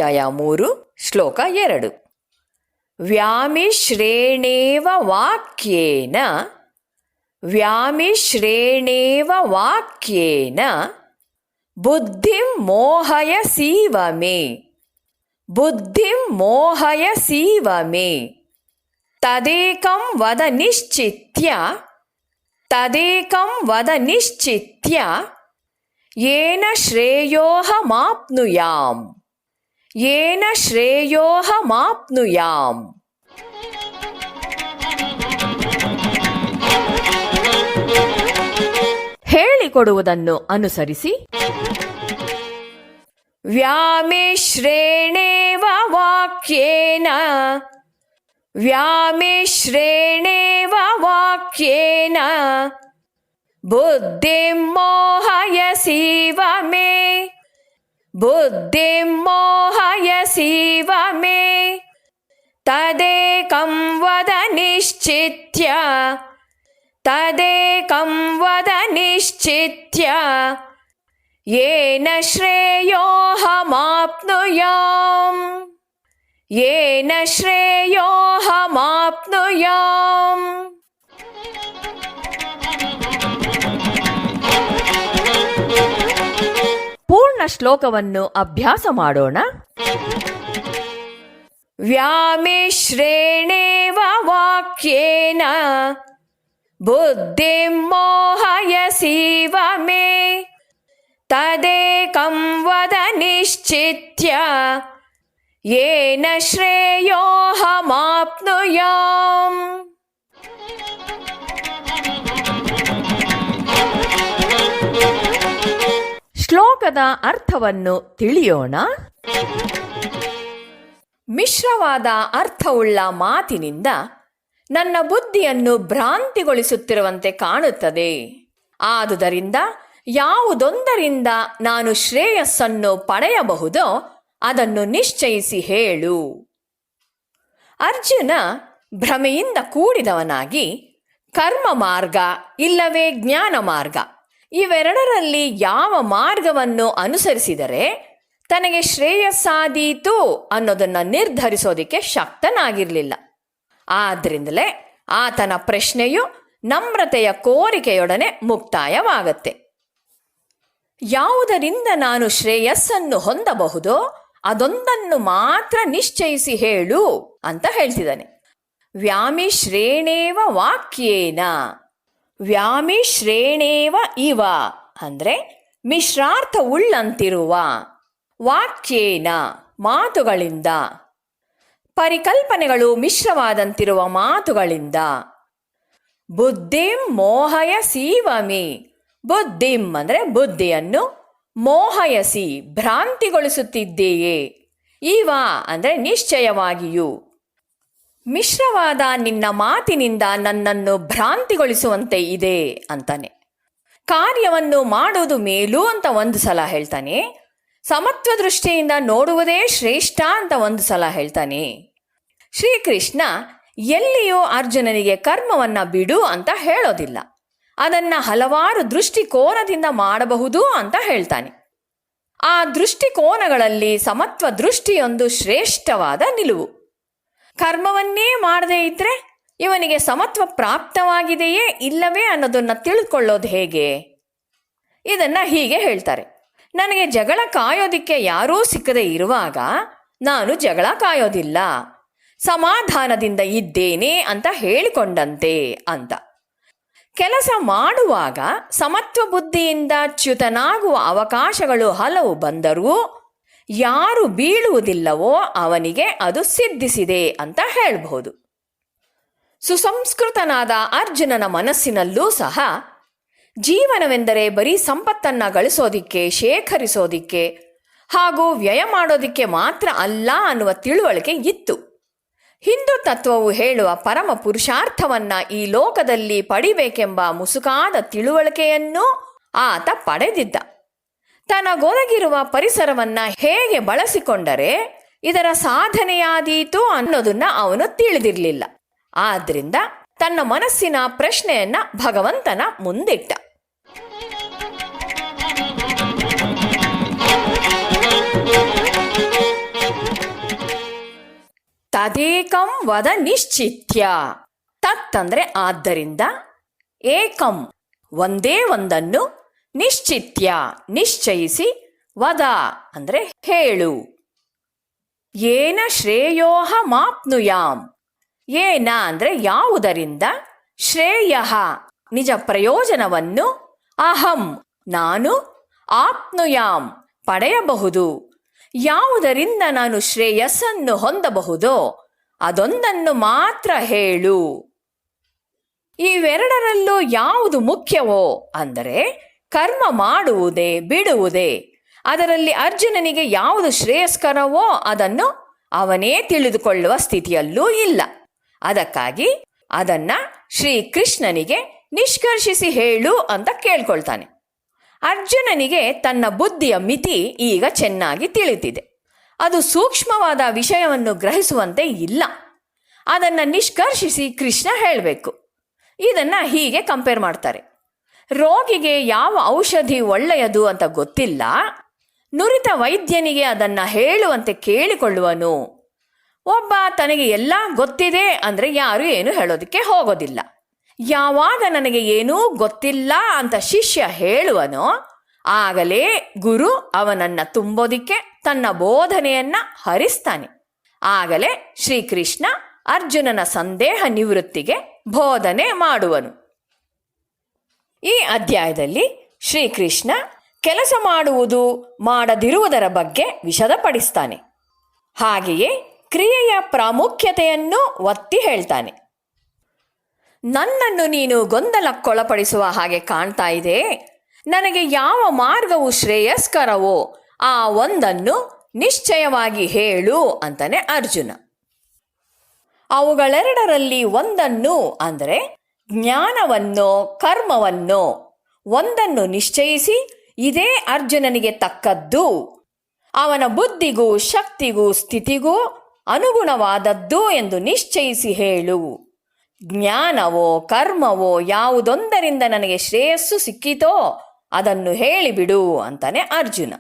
ಅಧ್ಯಾಯ 3 ಶ್ಲೋಕ 2. ವ್ಯಾಮಿಶ್ರೇಣೇವ ವಾಕ್ಯೇನ ಬುದ್ಧಿಂ ಮೋಹಯಸೀವ ಮೇ ತದೇಕಂ ವದ ನಿಶ್ಚಿತ್ಯ ಯೇನ ಶ್ರೇಯೋಹಮಾಪ್ನುಯಾಂ. ಹೇಳಿಕೊಡುವುದನ್ನು ಅನುಸರಿಸಿ ವ್ಯಾಮಿಶ್ರೇಣೇವ ವಾಕ್ಯೇನ ಬುದ್ಧಿಂ ಮೋಹಯಸೀವ ಮೇ ತದೇಕಂ ವದ ನಿಶ್ಚಿತ್ಯ ಯೇನ ಶ್ರೇಯೋಹಮಾಪ್ನುಯಾಂ. ಪೂರ್ಣ ಶ್ಲೋಕವನ್ನು ಅಭ್ಯಾಸ ಮಾಡೋಣ. ವ್ಯಾಮಿಶ್ರೇಣೇವ ವಾಕ್ಯೇನ ಬುದ್ಧಿಂ ಮೋಹಯಸೀವ ಮೇ ತದೇಕಂ ವದ ನಿಶ್ಚಿತ್ಯ ಯೇನ ಶ್ರೇಯೋಹಮಾಪ್ನುಯಾಂ. ಶ್ಲೋಕದ ಅರ್ಥವನ್ನು ತಿಳಿಯೋಣ. ಮಿಶ್ರವಾದ ಅರ್ಥವುಳ್ಳ ಮಾತಿನಿಂದ ನನ್ನ ಬುದ್ಧಿಯನ್ನು ಭ್ರಾಂತಿಗೊಳಿಸುತ್ತಿರುವಂತೆ ಕಾಣುತ್ತದೆ. ಆದುದರಿಂದ ಯಾವುದೊಂದರಿಂದ ನಾನು ಶ್ರೇಯಸ್ಸನ್ನು ಪಡೆಯಬಹುದೋ ಅದನ್ನು ನಿಶ್ಚಯಿಸಿ ಹೇಳು. ಅರ್ಜುನ ಭ್ರಮೆಯಿಂದ ಕೂಡಿದವನಾಗಿ ಕರ್ಮ ಮಾರ್ಗ ಇಲ್ಲವೇ ಜ್ಞಾನ ಮಾರ್ಗ ಇವೆರಡರಲ್ಲಿ ಯಾವ ಮಾರ್ಗವನ್ನು ಅನುಸರಿಸಿದರೆ ತನಗೆ ಶ್ರೇಯಸ್ಸಾದೀತು ಅನ್ನೋದನ್ನು ನಿರ್ಧರಿಸೋದಿಕ್ಕೆ ಶಕ್ತನಾಗಿರಲಿಲ್ಲ. ಆದ್ದರಿಂದಲೇ ಆತನ ಪ್ರಶ್ನೆಯು ನಮ್ರತೆಯ ಕೋರಿಕೆಯೊಡನೆ ಮುಕ್ತಾಯವಾಗತ್ತೆ. ಯಾವುದರಿಂದ ನಾನು ಶ್ರೇಯಸ್ಸನ್ನು ಹೊಂದಬಹುದೋ ಅದೊಂದನ್ನು ಮಾತ್ರ ನಿಶ್ಚಯಿಸಿ ಹೇಳು ಅಂತ ಹೇಳ್ತಿದ್ದಾನೆ. ವ್ಯಾಮಿಶ್ರೇಣೇವ ಇವ ಅಂದರೆ ಮಿಶ್ರಾರ್ಥ ಉಳ್ಳಂತಿರುವ, ವಾಕ್ಯೇನ ಮಾತುಗಳಿಂದ, ಪರಿಕಲ್ಪನೆಗಳು ಮಿಶ್ರವಾದಂತಿರುವ ಮಾತುಗಳಿಂದ, ಬುದ್ಧಿಂ ಮೋಹಯಸೀವ ಮೇ ಬುದ್ಧಿಂ ಅಂದರೆ ಬುದ್ಧಿಯನ್ನು, ಮೋಹಯಸಿ ಭ್ರಾಂತಿಗೊಳಿಸುತ್ತಿದ್ದೀಯೇ, ಇವ ಅಂದರೆ ನಿಶ್ಚಯವಾಗಿಯೂ. ಮಿಶ್ರವಾದ ನಿನ್ನ ಮಾತಿನಿಂದ ನನ್ನನ್ನು ಭ್ರಾಂತಿಗೊಳಿಸುವಂತೆ ಇದೆ ಅಂತಾನೆ. ಕಾರ್ಯವನ್ನು ಮಾಡುವುದು ಮೇಲು ಅಂತ ಒಂದು ಸಲ ಹೇಳ್ತಾನೆ, ಸಮತ್ವ ದೃಷ್ಟಿಯಿಂದ ನೋಡುವುದೇ ಶ್ರೇಷ್ಠ ಅಂತ ಒಂದು ಸಲ ಹೇಳ್ತಾನೆ. ಶ್ರೀಕೃಷ್ಣ ಎಲ್ಲಿಯೂ ಅರ್ಜುನನಿಗೆ ಕರ್ಮವನ್ನ ಬಿಡು ಅಂತ ಹೇಳೋದಿಲ್ಲ, ಅದನ್ನ ಹಲವಾರು ದೃಷ್ಟಿಕೋನದಿಂದ ಮಾಡಬಹುದು ಅಂತ ಹೇಳ್ತಾನೆ. ಆ ದೃಷ್ಟಿಕೋನಗಳಲ್ಲಿ ಸಮತ್ವ ದೃಷ್ಟಿಯೊಂದು ಶ್ರೇಷ್ಠವಾದ ನಿಲುವು. ಕರ್ಮವನ್ನೇ ಮಾಡದೇ ಇದ್ರೆ ಇವನಿಗೆ ಸಮತ್ವ ಪ್ರಾಪ್ತವಾಗಿದೆಯೇ ಇಲ್ಲವೇ ಅನ್ನೋದನ್ನ ತಿಳ್ಕೊಳ್ಳೋದು ಹೇಗೆ? ಇದನ್ನ ಹೀಗೆ ಹೇಳ್ತಾರೆ. ನನಗೆ ಜಗಳ ಕಾಯೋದಿಕ್ಕೆ ಯಾರೂ ಸಿಕ್ಕದೆ ಇರುವಾಗ ನಾನು ಜಗಳ ಕಾಯೋದಿಲ್ಲ, ಸಮಾಧಾನದಿಂದ ಇದ್ದೇನೆ ಅಂತ ಹೇಳಿಕೊಂಡಂತೆ ಅಂತ. ಕೆಲಸ ಮಾಡುವಾಗ ಸಮತ್ವ ಬುದ್ಧಿಯಿಂದ ಚ್ಯುತನಾಗುವ ಅವಕಾಶಗಳು ಹಲವು ಬಂದರೂ ಯಾರು ಬೀಳುವುದಿಲ್ಲವೋ ಅವನಿಗೆ ಅದು ಸಿದ್ಧಿಸಿದೆ ಅಂತ ಹೇಳಬಹುದು. ಸುಸಂಸ್ಕೃತನಾದ ಅರ್ಜುನನ ಮನಸ್ಸಿನಲ್ಲೂ ಸಹ ಜೀವನವೆಂದರೆ ಬರೀ ಸಂಪತ್ತನ್ನು ಗಳಿಸೋದಿಕ್ಕೆ, ಶೇಖರಿಸೋದಿಕ್ಕೆ ಹಾಗೂ ವ್ಯಯ ಮಾಡೋದಿಕ್ಕೆ ಮಾತ್ರ ಅಲ್ಲ ಅನ್ನುವ ತಿಳುವಳಿಕೆ ಇತ್ತು. ಹಿಂದೂ ತತ್ವವು ಹೇಳುವ ಪರಮ ಪುರುಷಾರ್ಥವನ್ನ ಈ ಲೋಕದಲ್ಲಿ ಪಡಿಬೇಕೆಂಬ ಮುಸುಕಾದ ತಿಳುವಳಿಕೆಯನ್ನೂ ಆತ ಪಡೆದಿದ್ದ. ತನಗೊದಗಿರುವ ಪರಿಸರವನ್ನ ಹೇಗೆ ಬಳಸಿಕೊಂಡರೆ ಇದರ ಸಾಧನೆಯಾದೀತು ಅನ್ನೋದನ್ನ ಅವನು ತಿಳಿದಿರಲಿಲ್ಲ. ಆದ್ರಿಂದ ತನ್ನ ಮನಸ್ಸಿನ ಪ್ರಶ್ನೆಯನ್ನ ಭಗವಂತನ ಮುಂದಿಟ್ಟ. ತದೇಕಂ ವದ ನಿಶ್ಚಿತ್ಯ. ತತ್ ಅಂದ್ರೆ ಆದ್ದರಿಂದ, ಏಕಂ ಒಂದೇ ಒಂದನ್ನು, ನಿಶ್ಚಿತ್ಯ ನಿಶ್ಚಯಿಸಿ, ವದ ಅಂದ್ರೆ ಹೇಳು. ಏನ ಶ್ರೇಯೋಹ ಮಾಪ್ನುಯಾಂ. ಏನ ಅಂದ್ರೆ ಯಾವುದರಿಂದ, ಶ್ರೇಯ ನಿಜ ಪ್ರಯೋಜನವನ್ನು, ಅಹಂ ನಾನು, ಆಪ್ನುಯಾಂ ಪಡೆಯಬಹುದು, ಯಾವುದರಿಂದ ನಾನು ಶ್ರೇಯಸ್ಸನ್ನು ಹೊಂದಬಹುದೋ ಅದೊಂದನ್ನು ಮಾತ್ರ ಹೇಳು. ಇವೆರಡರಲ್ಲೂ ಯಾವುದು ಮುಖ್ಯವೋ ಅಂದರೆ ಕರ್ಮ ಮಾಡುವುದೇ ಬಿಡುವುದೇ. ಅದರಲ್ಲಿ ಅರ್ಜುನನಿಗೆ ಯಾವುದು ಶ್ರೇಯಸ್ಕರವೋ ಅದನ್ನು ಅವನೇ ತಿಳಿದುಕೊಳ್ಳುವ ಸ್ಥಿತಿಯಲ್ಲೂ ಇಲ್ಲ. ಅದಕ್ಕಾಗಿ ಅದನ್ನ ಶ್ರೀಕೃಷ್ಣನಿಗೆ ನಿಷ್ಕರ್ಷಿಸಿ ಹೇಳು ಅಂತ ಕೇಳ್ಕೊಳ್ತಾನೆ. ಅರ್ಜುನನಿಗೆ ತನ್ನ ಬುದ್ಧಿಯ ಮಿತಿ ಈಗ ಚೆನ್ನಾಗಿ ತಿಳಿದಿದೆ. ಅದು ಸೂಕ್ಷ್ಮವಾದ ವಿಷಯವನ್ನು ಗ್ರಹಿಸುವಂತೆ ಇಲ್ಲ. ಅದನ್ನು ನಿಷ್ಕರ್ಷಿಸಿ ಕೃಷ್ಣ ಹೇಳಬೇಕು. ಇದನ್ನು ಹೀಗೆ ಕಂಪೇರ್ ಮಾಡ್ತಾರೆ. ರೋಗಿಗೆ ಯಾವ ಔಷಧಿ ಒಳ್ಳೆಯದು ಅಂತ ಗೊತ್ತಿಲ್ಲ, ನುರಿತ ವೈದ್ಯನಿಗೆ ಅದನ್ನು ಹೇಳುವಂತೆ ಕೇಳಿಕೊಳ್ಳುವನು. ಒಬ್ಬ ತನಗೆ ಎಲ್ಲ ಗೊತ್ತಿದೆ ಅಂದರೆ ಯಾರು ಏನು ಹೇಳೋದಕ್ಕೆ ಹೋಗೋದಿಲ್ಲ. ಯಾವಾಗ ನನಗೆ ಏನೂ ಗೊತ್ತಿಲ್ಲ ಅಂತ ಶಿಷ್ಯ ಹೇಳುವನೋ ಆಗಲೇ ಗುರು ಅವನನ್ನು ತುಂಬೋದಿಕ್ಕೆ ತನ್ನ ಬೋಧನೆಯನ್ನ ಹರಿಸ್ತಾನೆ. ಆಗಲೇ ಶ್ರೀಕೃಷ್ಣ ಅರ್ಜುನನ ಸಂದೇಹ ನಿವೃತ್ತಿಗೆ ಬೋಧನೆ ಮಾಡುವನು. ಈ ಅಧ್ಯಾಯದಲ್ಲಿ ಶ್ರೀಕೃಷ್ಣ ಕೆಲಸ ಮಾಡುವುದು ಮಾಡದಿರುವುದರ ಬಗ್ಗೆ ವಿಶದಪಡಿಸ್ತಾನೆ. ಹಾಗೆಯೇ ಕ್ರಿಯೆಯ ಪ್ರಾಮುಖ್ಯತೆಯನ್ನು ಒತ್ತಿ ಹೇಳ್ತಾನೆ. ನನ್ನನ್ನು ನೀನು ಗೊಂದಲಕ್ಕೊಳಪಡಿಸುವ ಹಾಗೆ ಕಾಣ್ತಾ ಇದೆ. ನನಗೆ ಯಾವ ಮಾರ್ಗವು ಶ್ರೇಯಸ್ಕರವೋ ಆ ಒಂದನ್ನು ನಿಶ್ಚಯವಾಗಿ ಹೇಳು ಅಂತಾನೆ ಅರ್ಜುನ. ಅವುಗಳೆರಡರಲ್ಲಿ ಒಂದನ್ನು ಅಂದರೆ ಜ್ಞಾನವನ್ನೋ ಕರ್ಮವನ್ನೋ ಒಂದನ್ನು ನಿಶ್ಚಯಿಸಿ ಇದೇ ಅರ್ಜುನನಿಗೆ ತಕ್ಕದ್ದು, ಅವನ ಬುದ್ಧಿಗೂ ಶಕ್ತಿಗೂ ಸ್ಥಿತಿಗೂ ಅನುಗುಣವಾದದ್ದು ಎಂದು ನಿಶ್ಚಯಿಸಿ ಹೇಳು. ಜ್ಞಾನವೋ ಕರ್ಮವೋ ಯಾವುದೊಂದರಿಂದ ನನಗೆ ಶ್ರೇಯಸ್ಸು ಸಿಕ್ಕಿತೋ ಅದನ್ನು ಹೇಳಿಬಿಡು ಅಂತಾನೆ ಅರ್ಜುನ.